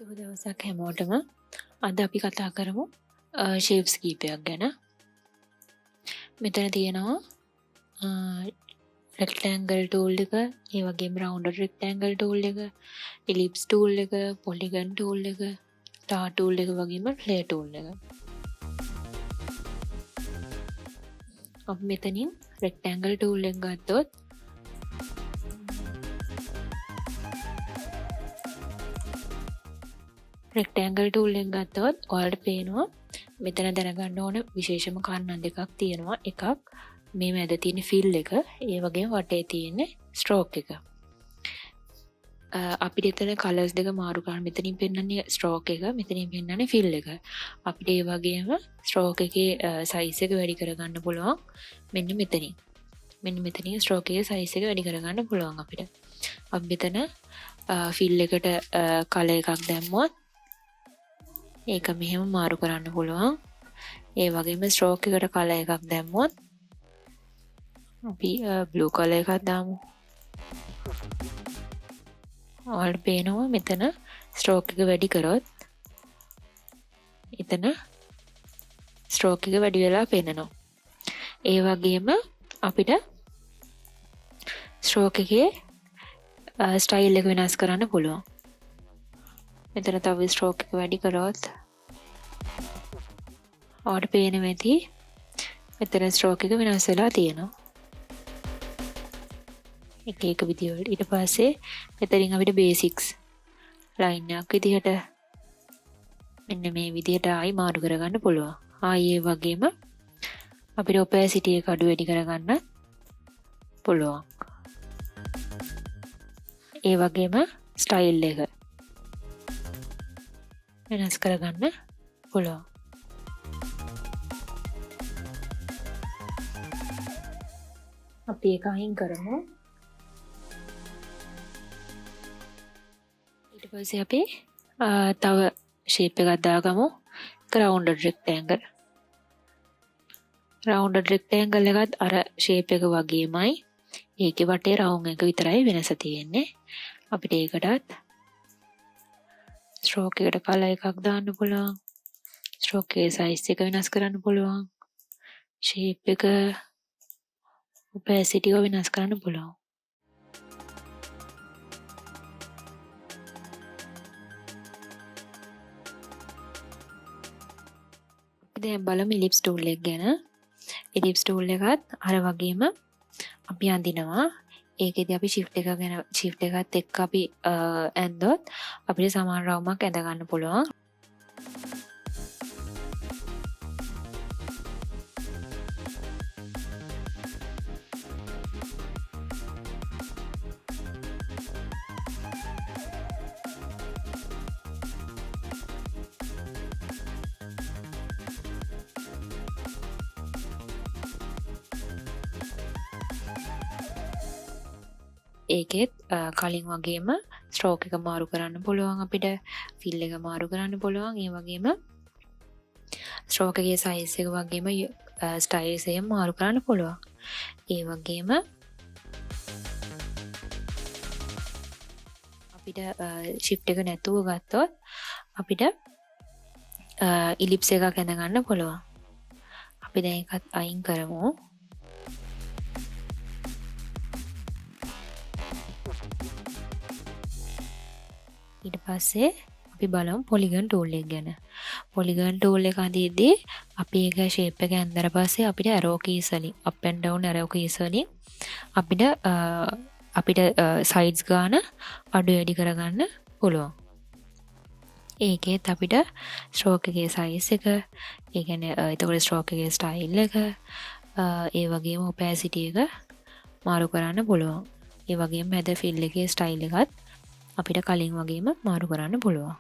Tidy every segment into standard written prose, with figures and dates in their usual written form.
සුබ දවසක් හැමෝටම. අද අපි කතා කරමු ෂේප්ස් කීපයක් ගැන. මෙතන තියෙනවා රෙක්ටැන්ගල් ටූල් එක, ඒ වගේම රවුන්ඩඩ් රෙක්ටැන්ගල් ටූල් එක, ඉලිප්ස් ටූල් එක, පොලිගන් ටූල් එක, ස්ටාර් ටූල් එක වගේම ෆ්ලේර් ටූල් එක. අපි මෙතනින් රෙක්ටැන්ගල් ටූල් එක ගත්තොත් රෙක්ටැන්ගල් ටූල් එක ගත්තොත් ඔයාලට පේනවා මෙතන දැනගන්න ඕන විශේෂම කාරණා දෙකක් තියෙනවා. එකක් මේ මැද තියෙන ෆිල් එක, ඒ වගේම වටේ තියෙන ස්ට්‍රෝක් එක. අපිට එතන කලර්ස් දෙක මාරු කරන්න. මෙතනින් පෙන්වන්නේ ස්ට්‍රෝක් එක, මෙතනින් පෙන්වන්නේ ෆිල් එක. අපිට ඒ වගේම ස්ට්‍රෝක් එකේ සයිස් එක වැඩි කරගන්න පුළුවන්. මෙන්න මෙතනින් ස්ට්‍රෝක් එකේ සයිස් එක වැඩි කරගන්න පුළුවන් අපිට. අපි මෙතන ෆිල් එකට කලර් එකක් දැම්මොත් ඒක මෙහෙම මාරු කරන්න පුළුවන්. ඒ වගේම ස්ට්‍රෝක් එකට කලර් එකක් දැම්මොත් අපි බ්ලූ කලර් එකක් දාමු. ඔයාලට පේනවා මෙතන ස්ට්‍රෝක් එක වැඩි කරොත් එතන ස්ට්‍රෝක් එක වැඩි වෙලා පේනවා. ඒ වගේම අපිට ස්ට්‍රෝක් එකේ ස්ටයිල් එක වෙනස් කරන්න පුළුවන්. මෙතන තව ස්ට්‍රෝක් එක වැඩි කරොත් ඔයාලට පේනවා ඇති මෙතන ස්ට්‍රෝක් එක වෙනස් වෙලා තියෙනවා. එක විදියට. ඊට පස්සේ මෙතනින් අපිට බේසික්ස් ලයින් එකක් විදිහට මෙන්න මේ විදිහට ආයි මාරු කරගන්න පුළුවන්. ආයි ඒ වගේම අපිට ඔපැසිටි එක අඩු වැඩි කරගන්න පුළුවන්. ඒ වගේම ස්ටයිල් එක වෙනස් කරගන්න පුළුවන්. අපි ඒක අයින් කරමු. ඊට පස්සේ අපි තව ෂේප් එකක් දාගමු. රවුන්ඩඩ් රෙක්ටැන්ගල්. රවුන්ඩඩ් රෙක්ටැන්ගල් එකත් අර ෂේප් එක වගේමයි. ඒකේ වටේ රවුම් එක විතරයි වෙනස තියෙන්නේ. අපිට ඒකටත් ස්ට්‍රෝක් එකට කලර් එකක් දාන්න පුළුවන්. ස්ට්‍රෝක් එකේ සයිස් එක වෙනස් කරන්න පුළුවන්. ෂේප් එක ඔපැසිටි එක වෙනස් කරන්න පුළුවන්. දැන් බලමු ඉලිප්ස් ටූල් එක ගැන. ඉලිප්ස් ටූල් එකත් අර වගේම අපි අඳිනවා. ඒකෙදි අපි shift එකත් එක්ක අපි ඇන්දොත් අපිට සමාන රවුමක් ඇඳ ගන්න පුළුවන්. ඒකෙත් කලින් වගේම ස්ට්‍රෝක් එක මාරු කරන්න පුළුවන්. අපිට ෆිල් එක මාරු කරන්න පුළුවන්. ඒ වගේම ස්ට්‍රෝක් එකේ සයිස් එක වගේම ස්ටයිල්ස් එක මාරු කරන්න පුළුවන්. ඒ වගේම අපිට shift එක නැතුව ගත්තොත් අපිට ඉලිප්ස් එකක් ඇඳ ගන්න පුළුවන්. අපි දැන් ඒකත් අයින් කරමු. ඊට පස්සේ අපි බලමු පොලිගන් ටූල් එක ගැන. පොලිගන් ටූල් එක අඳිද්දී අපි ඒක ෂේප් එක ඇඳලා පස්සේ අපිට arrow keys වලින් up and down arrow keys වලින් අපිට sides ගාන අඩු වැඩි කරගන්න පුළුවන්. ඒකෙත් අපිට stroke එකේ size එක, ඒ කියන්නේ එතකොට stroke එකේ style එක, ඒ වගේම opacity එක මාරු කරන්න පුළුවන්. ඒ වගේම මැද fill එකේ style එකත් අපිට කලින් වගේම මාරු කරන්න පුළුවන්.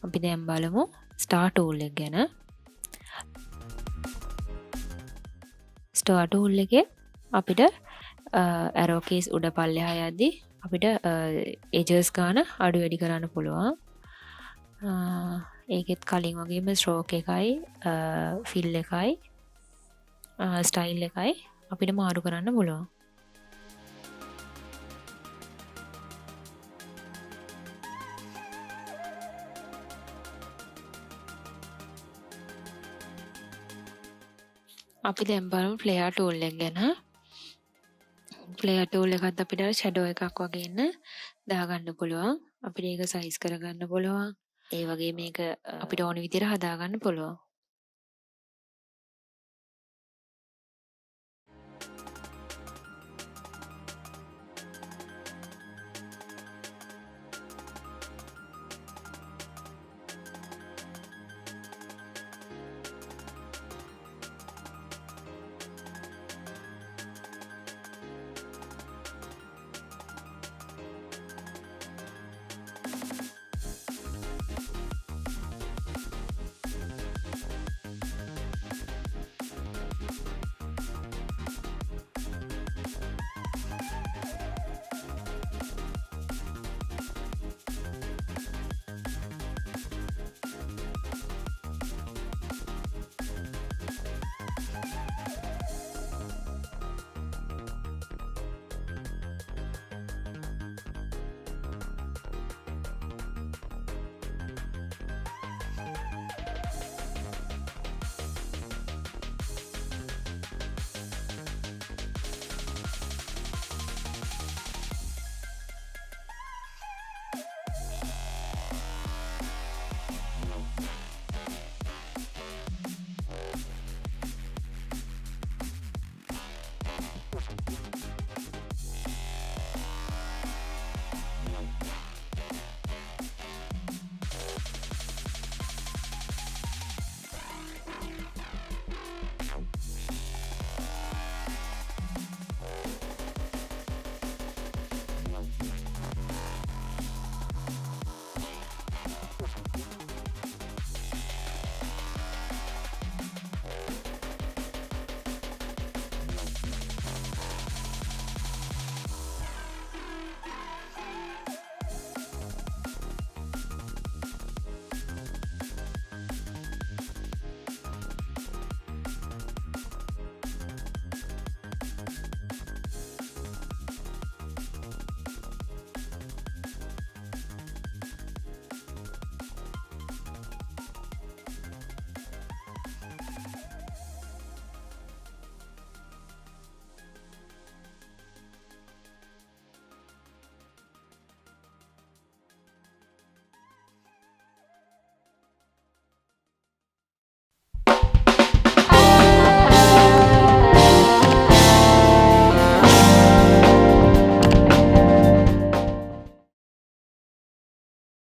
අපි දැන් බලමු star tool එක ගැන. star tool එකේ අපිට arrow keys උඩ පල්ලෙහා යද්දී අපිට edges ගාන අඩු වැඩි කරන්න පුළුවන්. ඒකෙත් කලින් වගේම stroke එකයි fill එකයි style එකයි අපිට මාරු කරන්න පුළුවන්. අපි දැන් බලමු ෆ්ලෙයාර් ටූල් එක ගැන. ෆ්ලෙයාර් ටූල් එකත් අපිට ෂැඩෝ එකක් වගේ ඉන්න දාගන්න පුළුවන්. අපිට ඒක සයිස් කරගන්න පුළුවන්. ඒ වගේ මේක අපිට ඕන විදිහට හදාගන්න පුළුවන්.